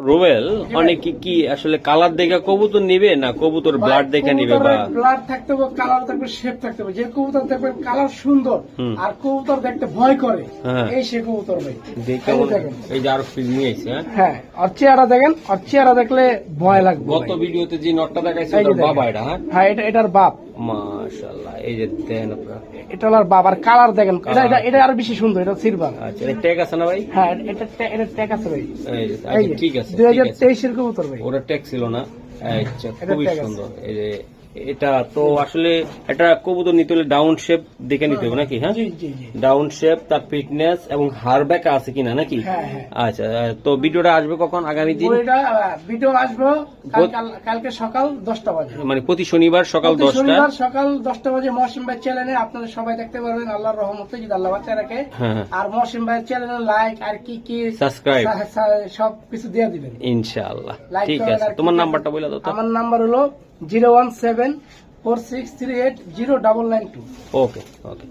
রুবেল অনেক কি আসলে কালার দেখে কবুতর নিবে না কবুতর ব্লাড দেখে নিবে বা ব্লাড থাকতে হবে, কালার থাকবে, শেপ থাকতে হবে। যে কবুতর দেখবেন কালার সুন্দর আর কবুতর দেখতে ভয় করে, এই সে কবুতর ভাই। দেখে এই যে আরো ফিল্ম নিয়েছে। হ্যাঁ, আর চেহারা দেখেন, আর চেহারা দেখলে ভয় লাগবে। গত ভিডিওতে যে নটটা দেখাইছে ওটার বাবা এটা। হ্যাঁ, এটার বাপ। মাশাআল্লাহ, এই যে দেখেন আপনারা, এটা হলো বাপ। আর কালার দেখেন, এটা আরো বেশি সুন্দর। এটা সিলভার। আচ্ছা, এটা ট্যাগ আছে না ভাই? হ্যাঁ, এটা ট্যাগ আছে ভাই। এই যে ঠিক আছে, 2023 এর কবুতর ভাই। ওটা ট্যাগ ছিল না। আচ্ছা, খুবই সুন্দর। এই যে এটা তো আসলে এটা কবুতর নিতে হলে ডাউন শেপ দেখে নিতে হবে নাকি? হ্যাঁ, ডাউন শেপ, তার ফিটনেস এবং হাড় ব্যাকা আছে কিনা নাকি? আচ্ছা, তো ভিডিওটা আসবে কখন? আগামী দিন ভিডিও আসবে কালকে সকাল 10টা বাজে, মানে প্রতি শনিবার সকাল 10টা বাজে মহসিন ভাই চ্যানেলে আপনারা সবাই দেখতে পারবেন, আল্লাহর রহমতে, যদি আল্লাহ বাঁচিয়ে রাখে। আর মহসিন ভাই চ্যানেলে লাইক আর কি সাবস্ক্রাইব সব কিছু দিয়ে দিবেন ইনশাআল্লাহ। ঠিক আছে, তোমার নাম্বারটা বলে দাও তো। আমার নাম্বার হলো 01746380992। ওকে ওকে।